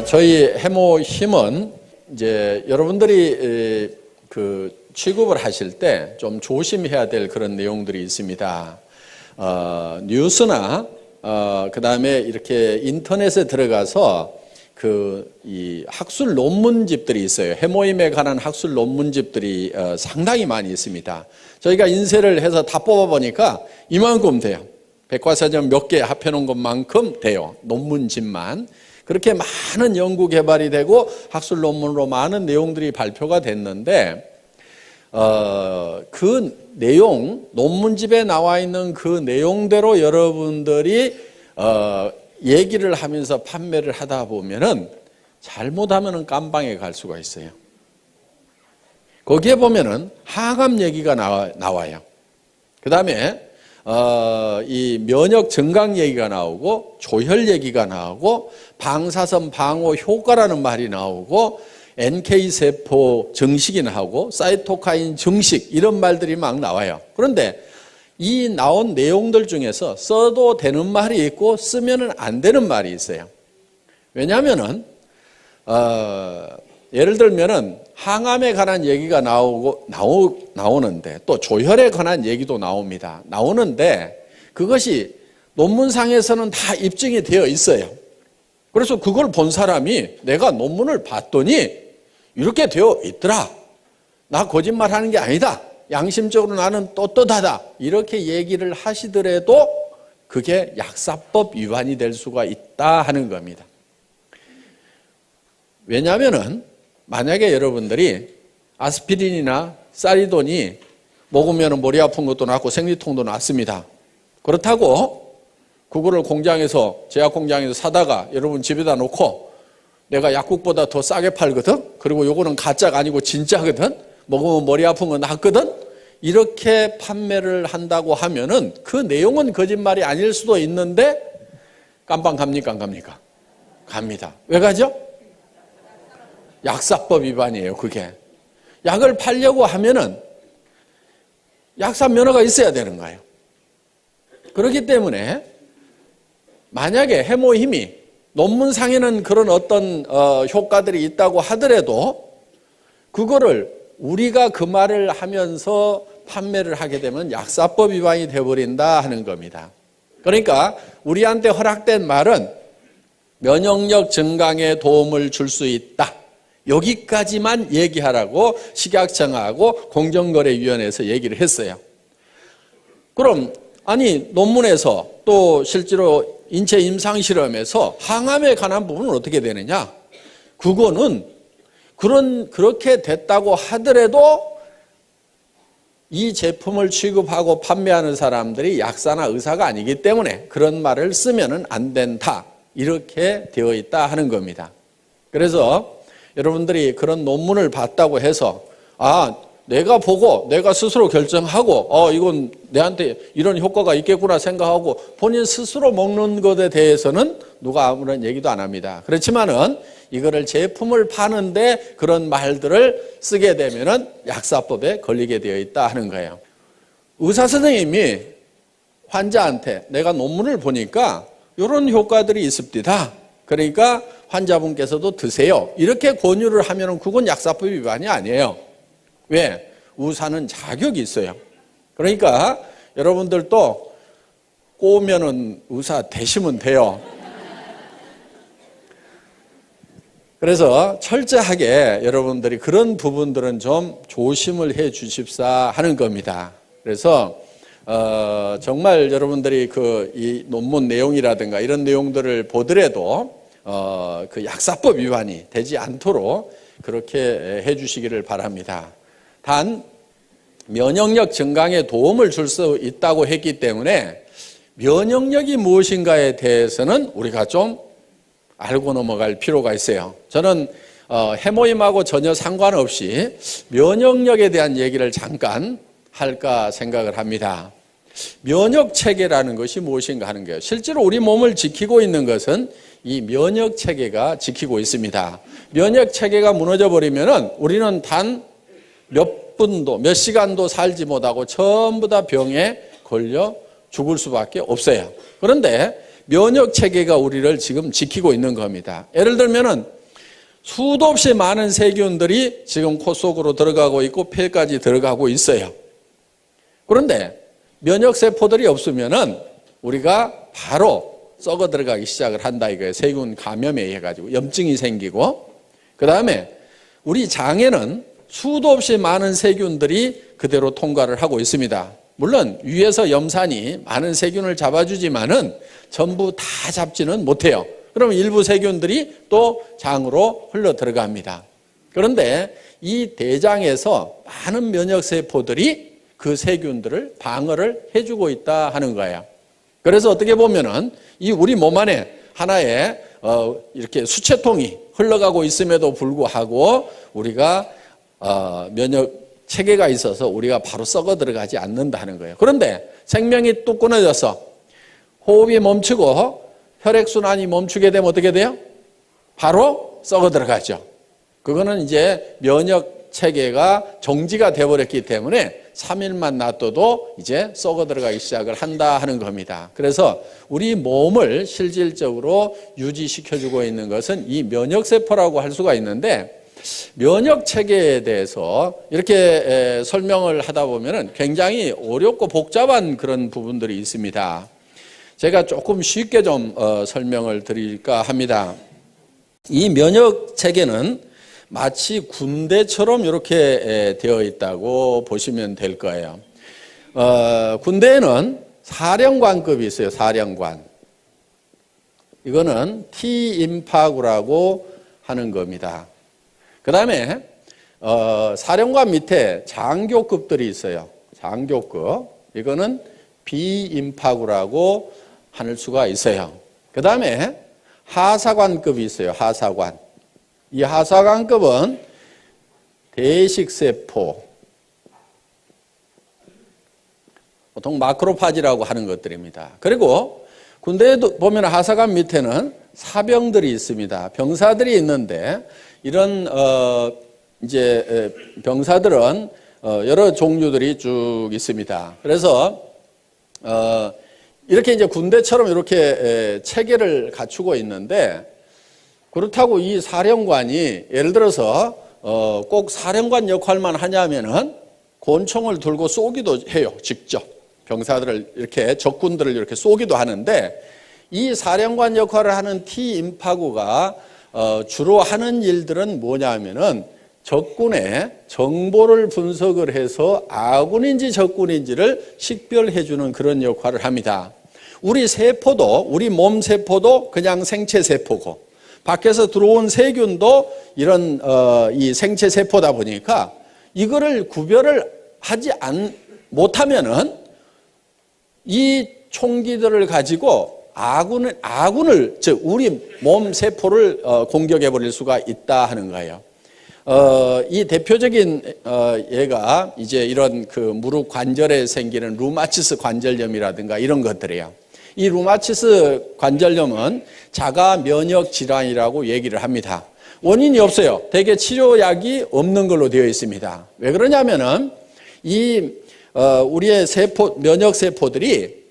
저희 해모 힘은 이제 여러분들이 취급을 하실 때 좀 조심해야 될 그런 내용들이 있습니다. 뉴스나 그다음에 이렇게 인터넷에 들어가서 이 학술 논문집들이 있어요. 해모임에 관한 학술 논문집들이 상당히 많이 있습니다. 저희가 인쇄를 해서 다 뽑아보니까 이만큼 돼요. 백과사전 몇 개 합해놓은 것만큼 돼요. 논문집만. 그렇게 많은 연구 개발이 되고 학술 논문으로 많은 내용들이 발표가 됐는데 그 내용, 논문집에 나와 있는 그 내용대로 여러분들이 얘기를 하면서 판매를 하다 보면은 잘못하면은 깜방에 갈 수가 있어요. 거기에 보면은 항암 얘기가 나와요. 그 다음에 이 면역 증강 얘기가 나오고 조혈 얘기가 나오고 방사선 방어 효과라는 말이 나오고 NK세포 증식이 나오고 사이토카인 증식 이런 말들이 막 나와요. 그런데 이 나온 내용들 중에서 써도 되는 말이 있고 쓰면은 안 되는 말이 있어요. 왜냐하면은 예를 들면은 항암에 관한 얘기가 나오는데 또 조혈에 관한 얘기도 나오는데 그것이 논문상에서는 다 입증이 되어 있어요. 그래서 그걸 본 사람이 내가 논문을 봤더니 이렇게 되어 있더라. 나 거짓말하는 게 아니다. 양심적으로 나는 떳떳하다. 이렇게 얘기를 하시더라도 그게 약사법 위반이 될 수가 있다 하는 겁니다. 왜냐하면은 만약에 여러분들이 아스피린이나 사리돈이 먹으면 머리 아픈 것도 낫고 생리통도 낫습니다. 그렇다고 그거를 공장에서 제약 공장에서 사다가 여러분 집에다 놓고 내가 약국보다 더 싸게 팔거든. 그리고 요거는 가짜가 아니고 진짜거든. 먹으면 머리 아픈 건 낫거든. 이렇게 판매를 한다고 하면은 그 내용은 거짓말이 아닐 수도 있는데 깜빵 갑니까 안 갑니까? 갑니다. 왜 가죠? 약사법 위반이에요. 그게 약을 팔려고 하면은 약사 면허가 있어야 되는 거예요. 그렇기 때문에 만약에 해모힘이 논문상에는 그런 어떤 효과들이 있다고 하더라도 그거를 우리가 그 말을 하면서 판매를 하게 되면 약사법 위반이 되어버린다 하는 겁니다. 그러니까 우리한테 허락된 말은 면역력 증강에 도움을 줄 수 있다. 여기까지만 얘기하라고 식약청하고 공정거래위원회에서 얘기를 했어요. 그럼 아니 논문에서 또 실제로 인체 임상실험에서 항암에 관한 부분은 어떻게 되느냐? 그거는 그렇게 됐다고 하더라도 이 제품을 취급하고 판매하는 사람들이 약사나 의사가 아니기 때문에 그런 말을 쓰면은 안 된다. 이렇게 되어 있다 하는 겁니다. 그래서 여러분들이 그런 논문을 봤다고 해서 내가 보고 내가 스스로 결정하고 이건 내한테 이런 효과가 있겠구나 생각하고 본인 스스로 먹는 것에 대해서는 누가 아무런 얘기도 안 합니다. 그렇지만은 이거를 제품을 파는데 그런 말들을 쓰게 되면은 약사법에 걸리게 되어 있다 하는 거예요. 의사 선생님이 환자한테 내가 논문을 보니까 이런 효과들이 있습니다. 그러니까 환자분께서도 드세요. 이렇게 권유를 하면은 그건 약사법 위반이 아니에요. 왜? 의사는 자격이 있어요. 그러니까 여러분들도 꼬우면은 의사 되시면 돼요. 그래서 철저하게 여러분들이 그런 부분들은 좀 조심을 해 주십사 하는 겁니다. 그래서 정말 여러분들이 이 논문 내용이라든가 이런 내용들을 보더라도 그 약사법 위반이 되지 않도록 그렇게 해 주시기를 바랍니다. 단 면역력 증강에 도움을 줄 수 있다고 했기 때문에 면역력이 무엇인가에 대해서는 우리가 좀 알고 넘어갈 필요가 있어요. 저는 해모임하고 전혀 상관없이 면역력에 대한 얘기를 잠깐 할까 생각을 합니다. 면역체계라는 것이 무엇인가 하는 거예요. 실제로 우리 몸을 지키고 있는 것은 이 면역체계가 지키고 있습니다. 면역체계가 무너져 버리면은 우리는 단 몇 분도 몇 시간도 살지 못하고 전부 다 병에 걸려 죽을 수밖에 없어요. 그런데 면역 체계가 우리를 지금 지키고 있는 겁니다. 예를 들면은 수도 없이 많은 세균들이 지금 코 속으로 들어가고 있고 폐까지 들어가고 있어요. 그런데 면역 세포들이 없으면은 우리가 바로 썩어 들어가기 시작을 한다 이거예요. 세균 감염에 의해 가지고 염증이 생기고, 그 다음에 우리 장에는 수도 없이 많은 세균들이 그대로 통과를 하고 있습니다. 물론 위에서 염산이 많은 세균을 잡아주지만은 전부 다 잡지는 못해요. 그러면 일부 세균들이 또 장으로 흘러 들어갑니다. 그런데 이 대장에서 많은 면역세포들이 그 세균들을 방어를 해주고 있다 하는 거예요. 그래서 어떻게 보면은 이 우리 몸 안에 하나의 이렇게 수채통이 흘러가고 있음에도 불구하고 우리가 면역 체계가 있어서 우리가 바로 썩어 들어가지 않는다 하는 거예요. 그런데 생명이 뚝 끊어져서 호흡이 멈추고 혈액순환이 멈추게 되면 어떻게 돼요? 바로 썩어 들어가죠. 그거는 이제 면역 체계가 정지가 되어버렸기 때문에 3일만 놔둬도 이제 썩어 들어가기 시작을 한다 하는 겁니다. 그래서 우리 몸을 실질적으로 유지시켜주고 있는 것은 이 면역세포라고 할 수가 있는데, 면역 체계에 대해서 이렇게 설명을 하다 보면은 굉장히 어렵고 복잡한 그런 부분들이 있습니다. 제가 조금 쉽게 좀 설명을 드릴까 합니다. 이 면역 체계는 마치 군대처럼 이렇게 되어 있다고 보시면 될 거예요. 군대에는 사령관급이 있어요. 사령관. 이거는 T임파구라고 하는 겁니다. 그 다음에 사령관 밑에 장교급들이 있어요. 장교급. 이거는 B임파구라고 할 수가 있어요. 그 다음에 하사관급이 있어요. 하사관. 이 하사관급은 대식세포, 보통 마크로파지라고 하는 것들입니다. 그리고 군대에도 보면 하사관 밑에는 사병들이 있습니다. 병사들이 있는데 이런 이제 병사들은 여러 종류들이 쭉 있습니다. 그래서 이렇게 이제 군대처럼 이렇게 체계를 갖추고 있는데, 그렇다고 이 사령관이 예를 들어서 꼭 사령관 역할만 하냐면은 권총을 들고 쏘기도 해요. 직접 병사들을 이렇게 적군들을 이렇게 쏘기도 하는데, 이 사령관 역할을 하는 T임파구가 주로 하는 일들은 뭐냐면은 적군의 정보를 분석을 해서 아군인지 적군인지를 식별해 주는 그런 역할을 합니다. 우리 세포도, 우리 몸 세포도 그냥 생체 세포고, 밖에서 들어온 세균도 이런 이 생체 세포다 보니까 이거를 구별을 하지 못하면은 이 총기들을 가지고 아군을 즉 우리 몸 세포를 공격해 버릴 수가 있다 하는 거예요. 이 대표적인 예가 이제 이런 그 무릎 관절에 생기는 루마티스 관절염이라든가 이런 것들이에요. 이 루마티스 관절염은 자가 면역 질환이라고 얘기를 합니다. 원인이 없어요. 대개 치료약이 없는 걸로 되어 있습니다. 왜 그러냐면은 이 우리의 세포, 면역 세포들이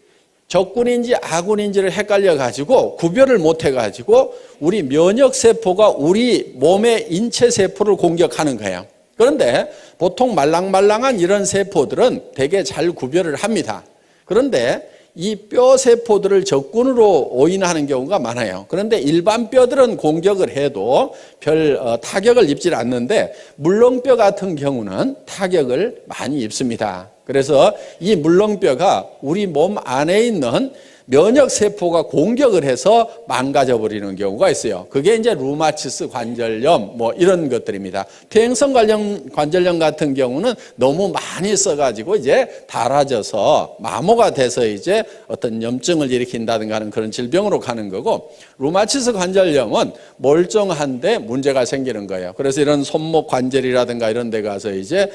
적군인지 아군인지를 헷갈려 가지고 구별을 못 해 가지고 우리 면역 세포가 우리 몸의 인체 세포를 공격하는 거예요. 그런데 보통 말랑말랑한 이런 세포들은 되게 잘 구별을 합니다. 그런데 이 뼈 세포들을 적군으로 오인하는 경우가 많아요. 그런데 일반 뼈들은 공격을 해도 별 타격을 입질 않는데 물렁뼈 같은 경우는 타격을 많이 입습니다. 그래서 이 물렁뼈가 우리 몸 안에 있는 면역세포가 공격을 해서 망가져 버리는 경우가 있어요. 그게 이제 루마티스 관절염 뭐 이런 것들입니다. 퇴행성 관절염 같은 경우는 너무 많이 써가지고 이제 닳아져서 마모가 돼서 이제 어떤 염증을 일으킨다든가 하는 그런 질병으로 가는 거고, 루마티스 관절염은 멀쩡한데 문제가 생기는 거예요. 그래서 이런 손목 관절이라든가 이런 데 가서 이제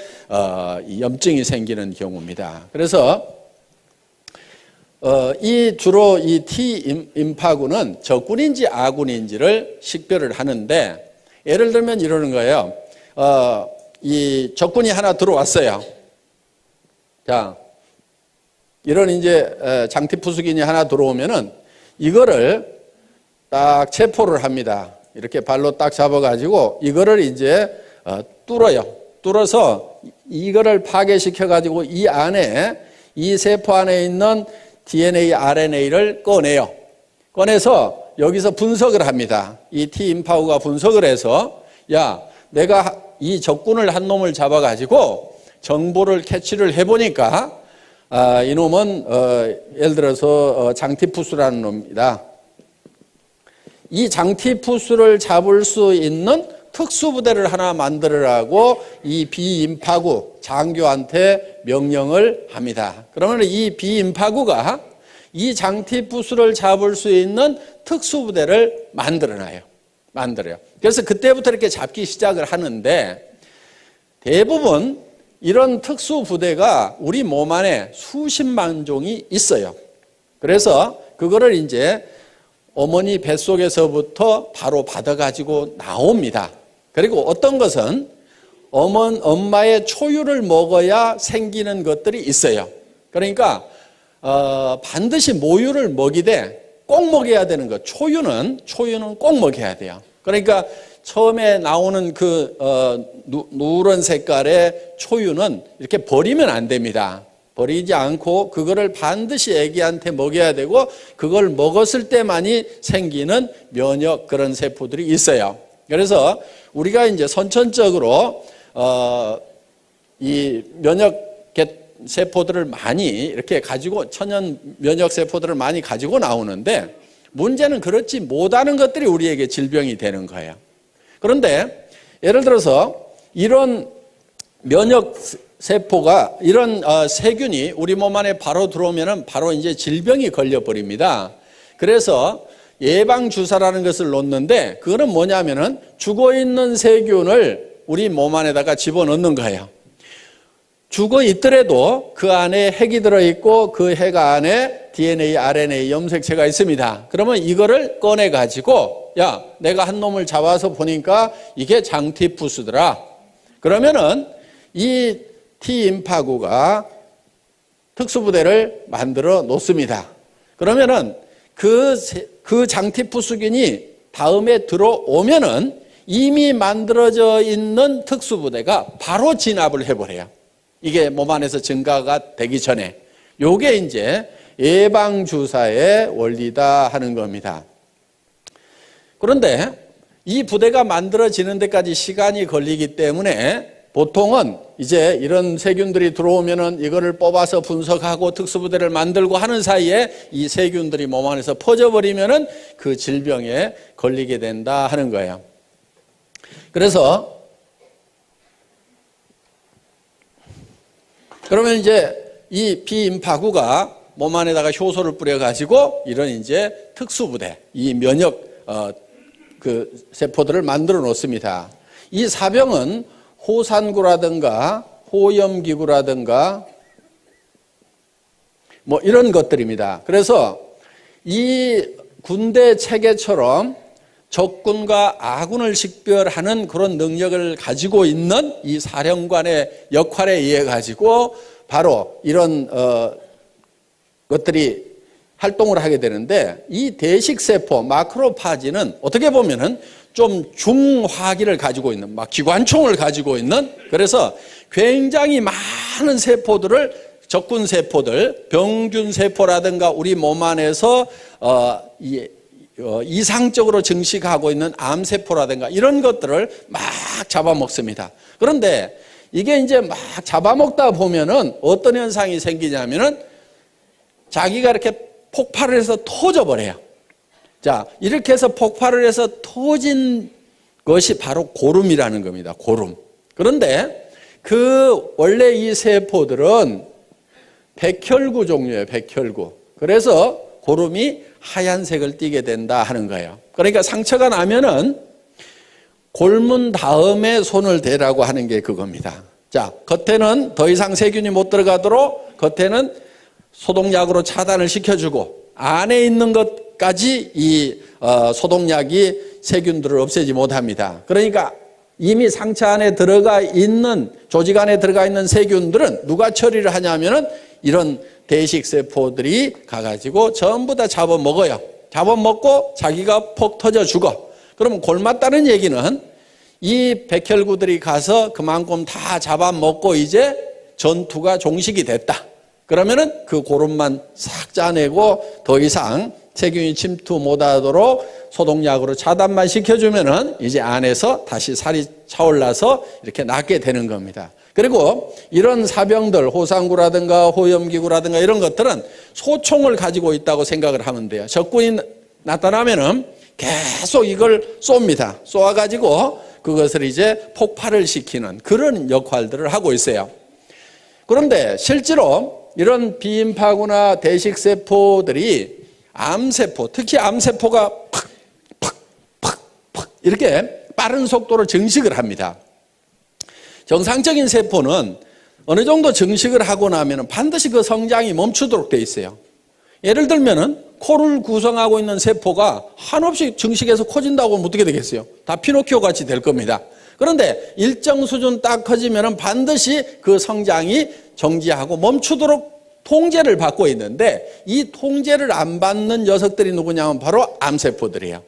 염증이 생기는 경우입니다. 그래서 주로 이 T임파구는 적군인지 아군인지를 식별을 하는데, 예를 들면 이러는 거예요. 이 적군이 하나 들어왔어요. 자, 이런 이제 장티푸스균이 하나 들어오면은 이거를 딱 체포를 합니다. 이렇게 발로 딱 잡아가지고 이거를 이제 뚫어요. 뚫어서 이거를 파괴시켜가지고 이 안에, 이 세포 안에 있는 DNA, RNA를 꺼내요. 꺼내서 여기서 분석을 합니다. 이 T임파구가 분석을 해서, 야, 내가 이 적군을 한 놈을 잡아가지고 정보를 캐치를 해보니까 이놈은 예를 들어서 장티푸스라는 놈입니다. 이 장티푸스를 잡을 수 있는 특수부대를 하나 만들으라고 이 비임파구 장교한테 명령을 합니다. 그러면 이 비임파구가 이 장티푸스를 잡을 수 있는 특수부대를 만들어요. 그래서 그때부터 이렇게 잡기 시작을 하는데, 대부분 이런 특수부대가 우리 몸 안에 수십만 종이 있어요. 그래서 그거를 이제 어머니 뱃속에서부터 바로 받아가지고 나옵니다. 그리고 어떤 것은 엄마의 초유를 먹어야 생기는 것들이 있어요. 그러니까 반드시 모유를 먹이되 꼭 먹여야 되는 것. 초유는 꼭 먹여야 돼요. 그러니까 처음에 나오는 그 누런 색깔의 초유는 이렇게 버리면 안 됩니다. 버리지 않고 그거를 반드시 애기한테 먹여야 되고, 그걸 먹었을 때만이 생기는 면역 그런 세포들이 있어요. 그래서 우리가 이제 선천적으로 이 면역 세포들을 많이 이렇게 가지고, 천연 면역 세포들을 많이 가지고 나오는데, 문제는 그렇지 못하는 것들이 우리에게 질병이 되는 거예요. 그런데 예를 들어서 이런 면역 세포가, 이런 세균이 우리 몸 안에 바로 들어오면은 바로 이제 질병이 걸려버립니다. 그래서 예방주사라는 것을 놓는데, 그거는 뭐냐면은 죽어있는 세균을 우리 몸 안에다가 집어넣는 거예요. 죽어 있더라도 그 안에 핵이 들어있고 그 핵 안에 DNA, RNA 염색체가 있습니다. 그러면 이거를 꺼내가지고, 야, 내가 한 놈을 잡아서 보니까 이게 장티푸스더라. 그러면은 이 T임파구가 특수부대를 만들어 놓습니다. 그러면은 그 장티푸스균이 다음에 들어오면은 이미 만들어져 있는 특수부대가 바로 진압을 해버려요. 이게 몸 안에서 증가가 되기 전에. 요게 이제 예방주사의 원리다 하는 겁니다. 그런데 이 부대가 만들어지는 데까지 시간이 걸리기 때문에 보통은 이제 이런 세균들이 들어오면은 이거를 뽑아서 분석하고 특수부대를 만들고 하는 사이에 이 세균들이 몸 안에서 퍼져버리면은 그 질병에 걸리게 된다 하는 거예요. 그래서 그러면 이제 이 비임파구가 몸 안에다가 효소를 뿌려가지고 이런 이제 특수부대, 이 면역 그 세포들을 만들어 놓습니다. 이 사병은 호산구라든가 호염기구라든가 뭐 이런 것들입니다. 그래서 이 군대 체계처럼 적군과 아군을 식별하는 그런 능력을 가지고 있는 이 사령관의 역할에 의해 가지고 바로 이런 것들이 활동을 하게 되는데, 이 대식세포 마크로파지는 어떻게 보면은 좀 중화기를 가지고 있는, 막 기관총을 가지고 있는, 그래서 굉장히 많은 세포들을, 적군 세포들, 병균 세포라든가 우리 몸 안에서 이상적으로 증식하고 있는 암세포라든가 이런 것들을 막 잡아먹습니다. 그런데 이게 이제 막 잡아먹다 보면은 어떤 현상이 생기냐면은 자기가 이렇게 폭발을 해서 터져버려요. 자, 이렇게 해서 폭발을 해서 터진 것이 바로 고름이라는 겁니다. 고름. 그런데 원래 이 세포들은 백혈구 종류예요. 백혈구. 그래서 고름이 하얀색을 띠게 된다 하는 거예요. 그러니까 상처가 나면은 골문 다음에 손을 대라고 하는 게 그겁니다. 자, 겉에는 더 이상 세균이 못 들어가도록 겉에는 소독약으로 차단을 시켜주고, 안에 있는 것까지 이 소독약이 세균들을 없애지 못합니다. 그러니까 이미 상처 안에 들어가 있는, 조직 안에 들어가 있는 세균들은 누가 처리를 하냐면은 이런 대식세포들이 가가지고 전부 다 잡아먹어요. 잡아먹고 자기가 폭 터져 죽어. 그러면 골맞다는 얘기는 이 백혈구들이 가서 그만큼 다 잡아먹고 이제 전투가 종식이 됐다. 그러면은 그 고름만 싹 짜내고 더 이상 세균이 침투 못하도록 소독약으로 차단만 시켜주면은 이제 안에서 다시 살이 차올라서 이렇게 낫게 되는 겁니다. 그리고 이런 사병들, 호상구라든가 호염기구라든가 이런 것들은 소총을 가지고 있다고 생각을 하면 돼요. 적군이 나타나면은 계속 이걸 쏩니다. 쏘아가지고 그것을 이제 폭발을 시키는 그런 역할들을 하고 있어요. 그런데 실제로 이런 비인파구나 대식세포들이 암세포, 특히 암세포가 팍 이렇게 빠른 속도로 증식을 합니다. 정상적인 세포는 어느 정도 증식을 하고 나면 반드시 그 성장이 멈추도록 되어 있어요. 예를 들면은 코를 구성하고 있는 세포가 한없이 증식해서 커진다고 하면 어떻게 되겠어요? 다 피노키오 같이 될 겁니다. 그런데 일정 수준 딱 커지면 반드시 그 성장이 정지하고 멈추도록 통제를 받고 있는데 이 통제를 안 받는 녀석들이 누구냐면 바로 암세포들이에요.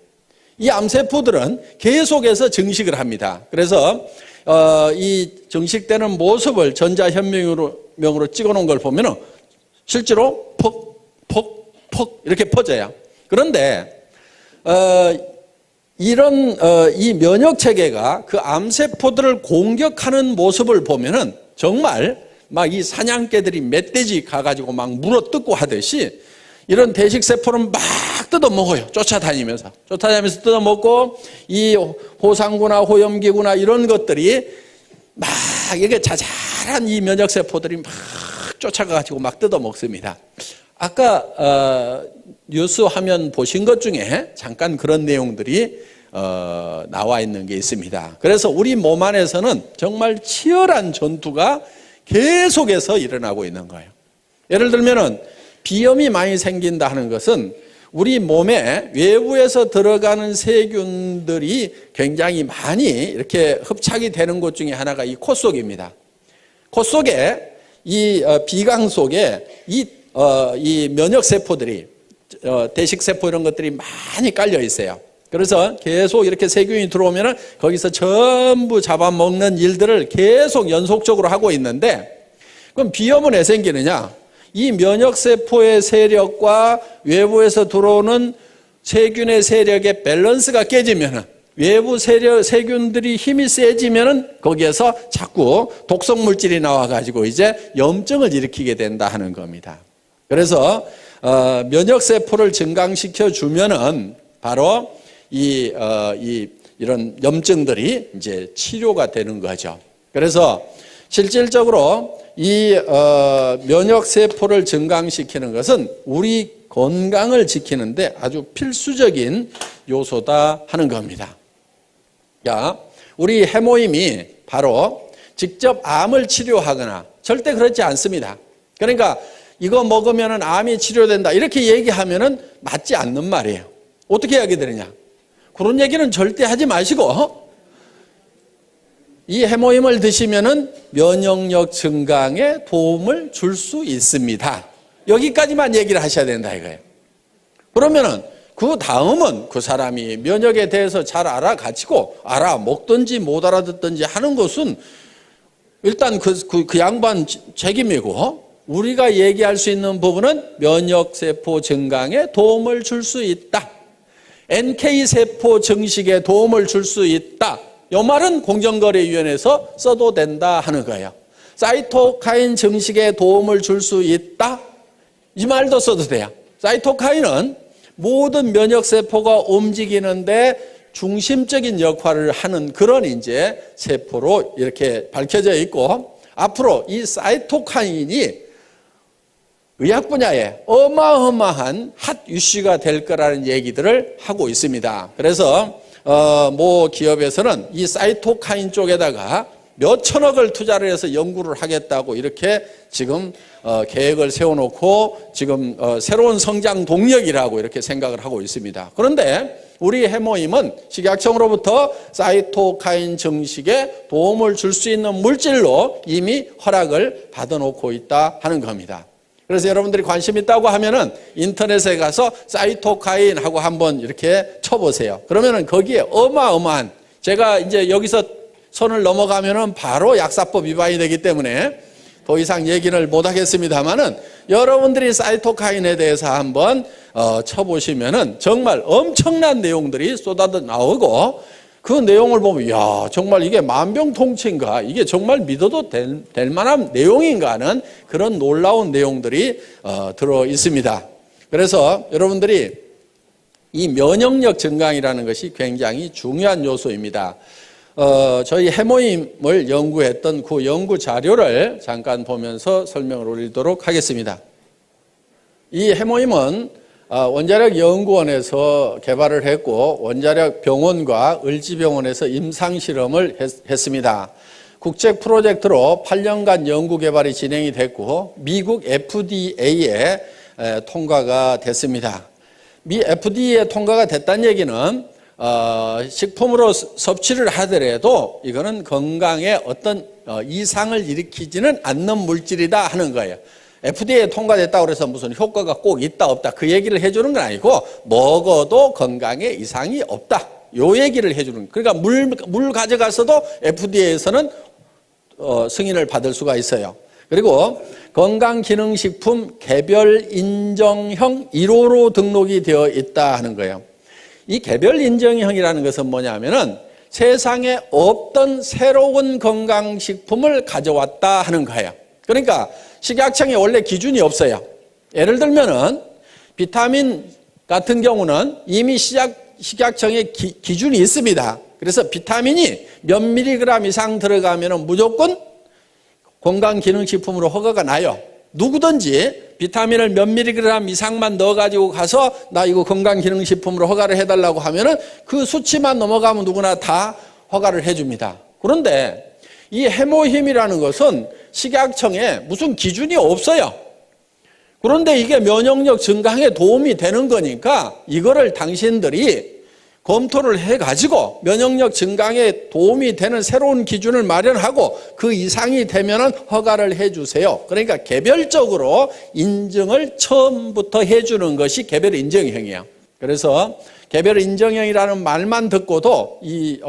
이 암세포들은 계속해서 증식을 합니다. 그래서 이 증식되는 모습을 전자현미경으로 찍어놓은 걸 보면은 실제로 퍽 이렇게 퍼져요. 그런데 이런 이 면역 체계가 그 암세포들을 공격하는 모습을 보면은 정말 막 이 사냥개들이 멧돼지 가가지고 막 물어뜯고 하듯이 이런 대식세포는 막 뜯어먹어요. 쫓아다니면서 뜯어먹고 이 호상구나 호염기구나 이런 것들이 막 이게 자잘한 이 면역세포들이 막 쫓아가가지고 막 뜯어먹습니다. 아까 뉴스 화면 보신 것 중에 잠깐 그런 내용들이 나와 있는 게 있습니다. 그래서 우리 몸 안에서는 정말 치열한 전투가 계속해서 일어나고 있는 거예요. 예를 들면은 비염이 많이 생긴다 하는 것은 우리 몸에 외부에서 들어가는 세균들이 굉장히 많이 이렇게 흡착이 되는 곳 중에 하나가 이 코 속입니다. 코 속에 이 비강 속에 이 면역세포들이 대식세포 이런 것들이 많이 깔려 있어요. 그래서 계속 이렇게 세균이 들어오면 거기서 전부 잡아먹는 일들을 계속 연속적으로 하고 있는데 그럼 비염은 왜 생기느냐? 이 면역세포의 세력과 외부에서 들어오는 세균의 세력의 밸런스가 깨지면 외부 세균들이 힘이 세지면 거기에서 자꾸 독성물질이 나와가지고 이제 염증을 일으키게 된다 하는 겁니다. 그래서 면역세포를 증강시켜 주면은 바로 이런 염증들이 이제 치료가 되는 거죠. 그래서 실질적으로 이 면역세포를 증강시키는 것은 우리 건강을 지키는데 아주 필수적인 요소다 하는 겁니다. 자, 우리 해모임이 바로 직접 암을 치료하거나 절대 그렇지 않습니다. 그러니까 이거 먹으면 암이 치료된다 이렇게 얘기하면 맞지 않는 말이에요. 어떻게 하게 되느냐? 그런 얘기는 절대 하지 마시고 이 해모임을 드시면 면역력 증강에 도움을 줄 수 있습니다. 여기까지만 얘기를 하셔야 된다 이거예요. 그러면은 그 다음은 그 사람이 면역에 대해서 잘 알아가지고 알아먹든지 못 알아듣든지 하는 것은 일단 그 양반 책임이고 우리가 얘기할 수 있는 부분은 면역세포 증강에 도움을 줄 수 있다. NK세포 증식에 도움을 줄 수 있다. 이 말은 공정거래위원회에서 써도 된다 하는 거예요. 사이토카인 증식에 도움을 줄 수 있다. 이 말도 써도 돼요. 사이토카인은 모든 면역세포가 움직이는데 중심적인 역할을 하는 그런 이제 세포로 이렇게 밝혀져 있고 앞으로 이 사이토카인이 의학 분야에 어마어마한 핫 이슈가 될 거라는 얘기들을 하고 있습니다. 그래서 모 기업에서는 이 사이토카인 쪽에다가 몇 천억을 투자를 해서 연구를 하겠다고 이렇게 지금 계획을 세워놓고 지금 새로운 성장 동력이라고 이렇게 생각을 하고 있습니다. 그런데 우리 해모임은 식약청으로부터 사이토카인 증식에 도움을 줄 수 있는 물질로 이미 허락을 받아놓고 있다 하는 겁니다. 그래서 여러분들이 관심 있다고 하면은 인터넷에 가서 사이토카인하고 한번 이렇게 쳐보세요. 그러면은 거기에 어마어마한, 제가 이제 여기서 선을 넘어가면은 바로 약사법 위반이 되기 때문에 더 이상 얘기를 못 하겠습니다만은 여러분들이 사이토카인에 대해서 한번 쳐보시면은 정말 엄청난 내용들이 쏟아져 나오고, 그 내용을 보면 야, 정말 이게 만병통치인가, 이게 정말 믿어도 될 만한 내용인가 하는 그런 놀라운 내용들이 들어 있습니다. 그래서 여러분들이 이 면역력 증강이라는 것이 굉장히 중요한 요소입니다. 저희 해모임을 연구했던 그 연구 자료를 잠깐 보면서 설명을 올리도록 하겠습니다. 이 해모임은 원자력 연구원에서 개발을 했고 원자력 병원과 을지병원에서 임상실험을 했습니다. 국제 프로젝트로 8년간 연구 개발이 진행이 됐고 미국 FDA에 통과가 됐습니다. 미 FDA에 통과가 됐다는 얘기는 식품으로 섭취를 하더라도 이거는 건강에 어떤 이상을 일으키지는 않는 물질이다 하는 거예요. FDA에 통과됐다고 해서 무슨 효과가 꼭 있다 없다 그 얘기를 해주는 건 아니고, 먹어도 건강에 이상이 없다, 요 얘기를 해주는 거예요. 그러니까 물 가져가서도 FDA에서는 승인을 받을 수가 있어요. 그리고 건강기능식품 개별 인정형 1호로 등록이 되어 있다 하는 거예요. 이 개별 인정형이라는 것은 뭐냐면은 세상에 없던 새로운 건강식품을 가져왔다 하는 거예요. 그러니까 식약청에 원래 기준이 없어요. 예를 들면은 비타민 같은 경우는 이미 식약청에 기준이 있습니다. 그래서 비타민이 몇 밀리그램 이상 들어가면은 무조건 건강기능식품으로 허가가 나요. 누구든지 비타민을 몇 밀리그램 이상만 넣어가지고 가서 나 이거 건강기능식품으로 허가를 해달라고 하면은 그 수치만 넘어가면 누구나 다 허가를 해줍니다. 그런데 이 해모힘이라는 것은 식약청에 무슨 기준이 없어요. 그런데 이게 면역력 증강에 도움이 되는 거니까 이거를 당신들이 검토를 해가지고 면역력 증강에 도움이 되는 새로운 기준을 마련하고 그 이상이 되면은 허가를 해주세요. 그러니까 개별적으로 인증을 처음부터 해주는 것이 개별 인정형이에요. 그래서 개별 인정형이라는 말만 듣고도 이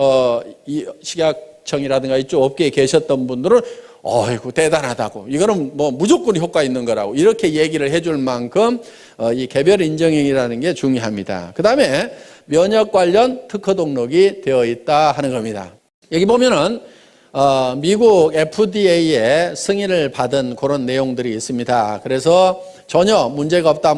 식약청이라든가 이쪽 업계에 계셨던 분들은 어이구 대단하다고, 이거는 뭐 무조건 효과 있는 거라고 이렇게 얘기를 해줄 만큼 이 개별 인정형이라는 게 중요합니다. 그 다음에 면역 관련 특허 등록이 되어 있다 하는 겁니다. 여기 보면은 미국 FDA에 승인을 받은 그런 내용들이 있습니다. 그래서 전혀 문제가 없다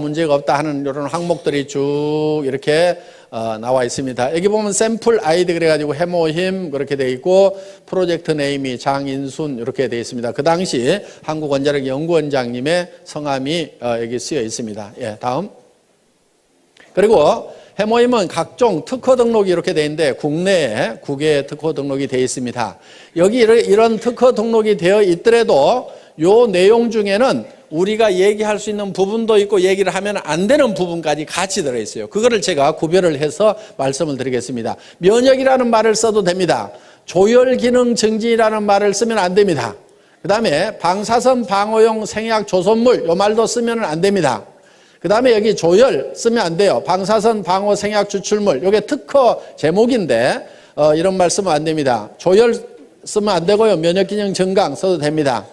하는 이런 항목들이 쭉 이렇게 나와 있습니다. 여기 보면 샘플 아이디 그래가지고 해모힘 그렇게 되어 있고 프로젝트 네임이 장인순 이렇게 되어 있습니다. 그 당시 한국원자력 연구원장님의 성함이 여기 쓰여 있습니다. 예, 다음. 그리고 해모힘은 각종 특허 등록이 이렇게 되어 있는데 국내에 9개의 특허 등록이 되어 있습니다. 여기 이런 특허 등록이 되어 있더라도 요 내용 중에는 우리가 얘기할 수 있는 부분도 있고 얘기를 하면 안 되는 부분까지 같이 들어있어요. 그거를 제가 구별을 해서 말씀을 드리겠습니다. 면역이라는 말을 써도 됩니다. 조혈기능 증진이라는 말을 쓰면 안 됩니다. 그 다음에 방사선 방어용 생약 조선물 요 말도 쓰면 안 됩니다. 그 다음에 여기 조혈 쓰면 안 돼요. 방사선 방어 생약 추출물 요게 특허 제목인데 이런 말 쓰면 안 됩니다. 조혈 쓰면 안 되고요. 면역기능 증강 써도 됩니다.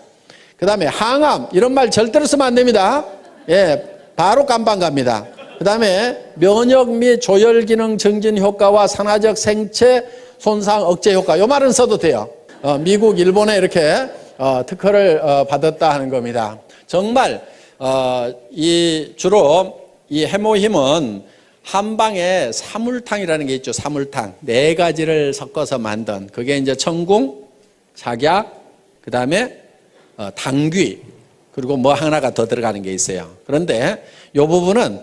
그 다음에 항암 이런 말 절대로 쓰면 안 됩니다. 예, 바로 깜빵 갑니다. 그 다음에 면역 및 조혈기능 증진 효과와 산화적 생체 손상 억제 효과 요 말은 써도 돼요. 미국, 일본에 이렇게 특허를 받았다 하는 겁니다. 정말 주로 이 해모힘은 한방에 사물탕이라는 게 있죠. 사물탕 4가지를 섞어서 만든 그게 이제 청궁, 작약, 그 다음에 당귀 그리고 뭐 하나가 더 들어가는 게 있어요. 그런데 이 부분은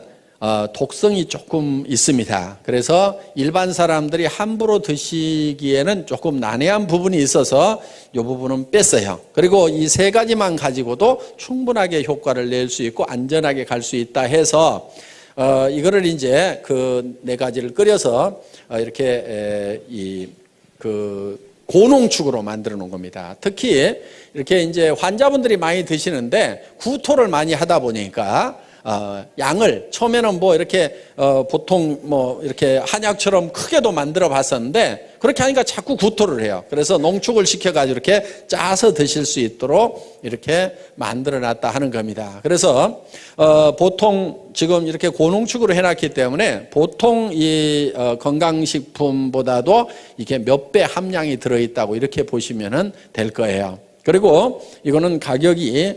독성이 조금 있습니다. 그래서 일반 사람들이 함부로 드시기에는 조금 난해한 부분이 있어서 이 부분은 뺐어요. 그리고 이 3가지만 가지고도 충분하게 효과를 낼 수 있고 안전하게 갈 수 있다 해서 이거를 이제 그 4가지를 끓여서 이렇게 고농축으로 만들어 놓은 겁니다. 특히 이렇게 이제 환자분들이 많이 드시는데 구토를 많이 하다 보니까 양을 처음에는 뭐 이렇게 보통 뭐 이렇게 한약처럼 크게도 만들어 봤었는데 그렇게 하니까 자꾸 구토를 해요. 그래서 농축을 시켜가지고 이렇게 짜서 드실 수 있도록 이렇게 만들어 놨다 하는 겁니다. 그래서 보통 지금 이렇게 고농축으로 해놨기 때문에 보통 이 건강식품보다도 이게 몇 배 함량이 들어있다고 이렇게 보시면 될 거예요. 그리고 이거는 가격이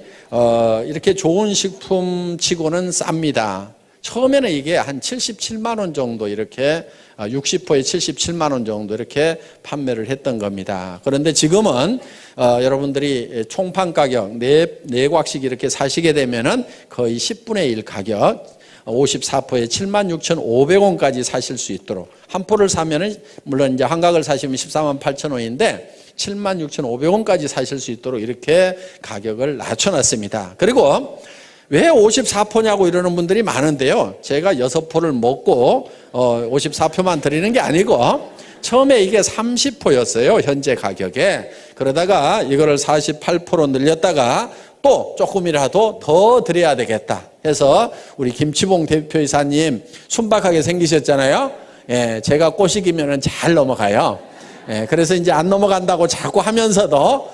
이렇게 좋은 식품 치고는 쌉니다. 처음에는 이게 한 77만 원 정도 이렇게 60호에 77만 원 정도 이렇게 판매를 했던 겁니다. 그런데 지금은 여러분들이 총판 가격 네 곽씩 이렇게 사시게 되면은 거의 10분의 1 가격 54포에 76,500원까지 사실 수 있도록 한 포를 사면은 물론 이제 한각을 사시면 14만 8천 원인데 76,500원까지 사실 수 있도록 이렇게 가격을 낮춰놨습니다. 그리고 왜 54포냐고 이러는 분들이 많은데요. 제가 6포를 먹고 54포만 드리는 게 아니고 처음에 이게 30포였어요. 현재 가격에. 그러다가 이거를 48포로 늘렸다가 또 조금이라도 더 드려야 되겠다 해서 우리 김치봉 대표이사님 순박하게 생기셨잖아요. 예, 제가 꼬시기면 잘 넘어가요. 예, 그래서 이제 안 넘어간다고 자꾸 하면서도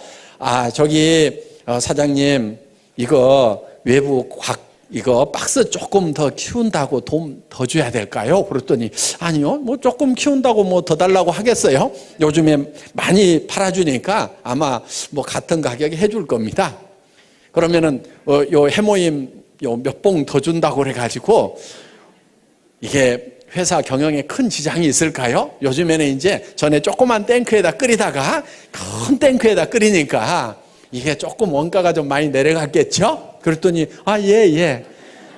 저기 사장님 이거 외부 이거 박스 조금 더 키운다고 돈 더 줘야 될까요? 그랬더니 아니요, 뭐 조금 키운다고 뭐 더 달라고 하겠어요? 요즘에 많이 팔아주니까 아마 뭐 같은 가격에 해줄 겁니다. 그러면은 요 해모임 요 몇 봉 더 준다고 그래가지고 이게 회사 경영에 큰 지장이 있을까요? 요즘에는 이제 전에 조그만 탱크에다 끓이다가 큰 탱크에다 끓이니까 이게 조금 원가가 좀 많이 내려갔겠죠? 그랬더니 예.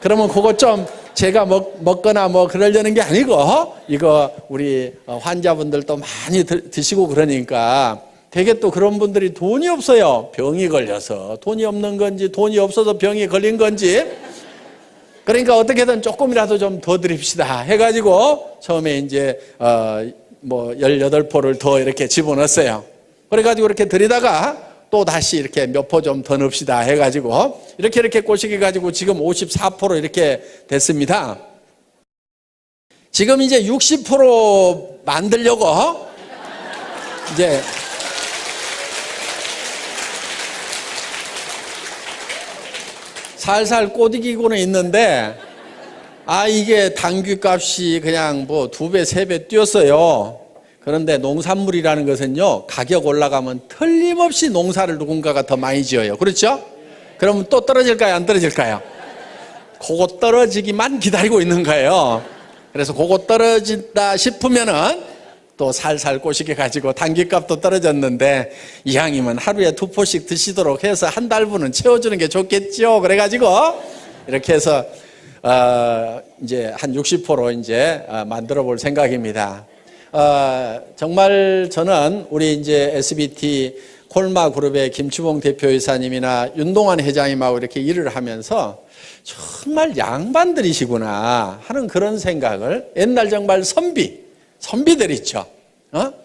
그러면 그거 좀 제가 먹거나 뭐 그러려는 게 아니고 이거 우리 환자분들도 많이 드시고 그러니까 되게 또 그런 분들이 돈이 없어요. 병이 걸려서 돈이 없는 건지 돈이 없어서 병이 걸린 건지 그러니까 어떻게든 조금이라도 좀 더 드립시다 해가지고 처음에 이제 뭐 18포를 더 이렇게 집어넣었어요. 그래가지고 이렇게 드리다가 또 다시 이렇게 몇 포 좀 더 넣읍시다 해가지고 이렇게 꼬시게 가지고 지금 54포로 이렇게 됐습니다. 지금 이제 60포로 만들려고 이제 살살 꼬드기고는 있는데 이게 당귀값이 그냥 뭐 2배, 3배 뛰었어요. 그런데 농산물이라는 것은요, 가격 올라가면 틀림없이 농사를 누군가가 더 많이 지어요. 그렇죠? 그러면 또 떨어질까요? 안 떨어질까요? 그거 떨어지기만 기다리고 있는 거예요. 그래서 그거 떨어진다 싶으면은 또 살살 꼬시게 가지고 당귀값도 떨어졌는데 이왕이면 하루에 2포씩 드시도록 해서 한 달분은 채워주는 게 좋겠죠. 그래가지고 이렇게 해서 이제 한 60포로 이제 만들어 볼 생각입니다. 정말 저는 우리 이제 SBT 콜마 그룹의 김치봉 대표이사님이나 윤동환 회장님하고 이렇게 일을 하면서 정말 양반들이시구나 하는 그런 생각을 옛날 정말 선비들 있죠.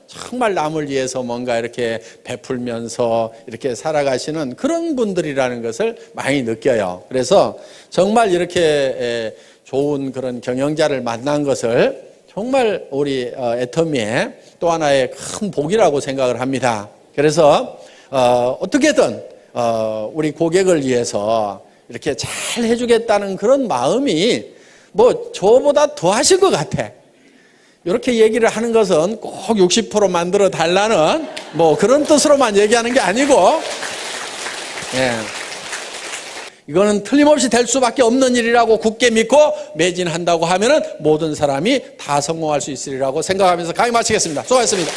정말 남을 위해서 뭔가 이렇게 베풀면서 이렇게 살아가시는 그런 분들이라는 것을 많이 느껴요. 그래서 정말 이렇게 좋은 그런 경영자를 만난 것을 정말 우리 애터미의 또 하나의 큰 복이라고 생각을 합니다. 그래서 어떻게든 우리 고객을 위해서 이렇게 잘 해주겠다는 그런 마음이 뭐 저보다 더 하실 것 같아. 이렇게 얘기를 하는 것은 꼭 60% 만들어 달라는 뭐 그런 뜻으로만 얘기하는 게 아니고, 이거는 틀림없이 될 수밖에 없는 일이라고 굳게 믿고 매진한다고 하면은 모든 사람이 다 성공할 수 있으리라고 생각하면서 강의 마치겠습니다. 수고하셨습니다.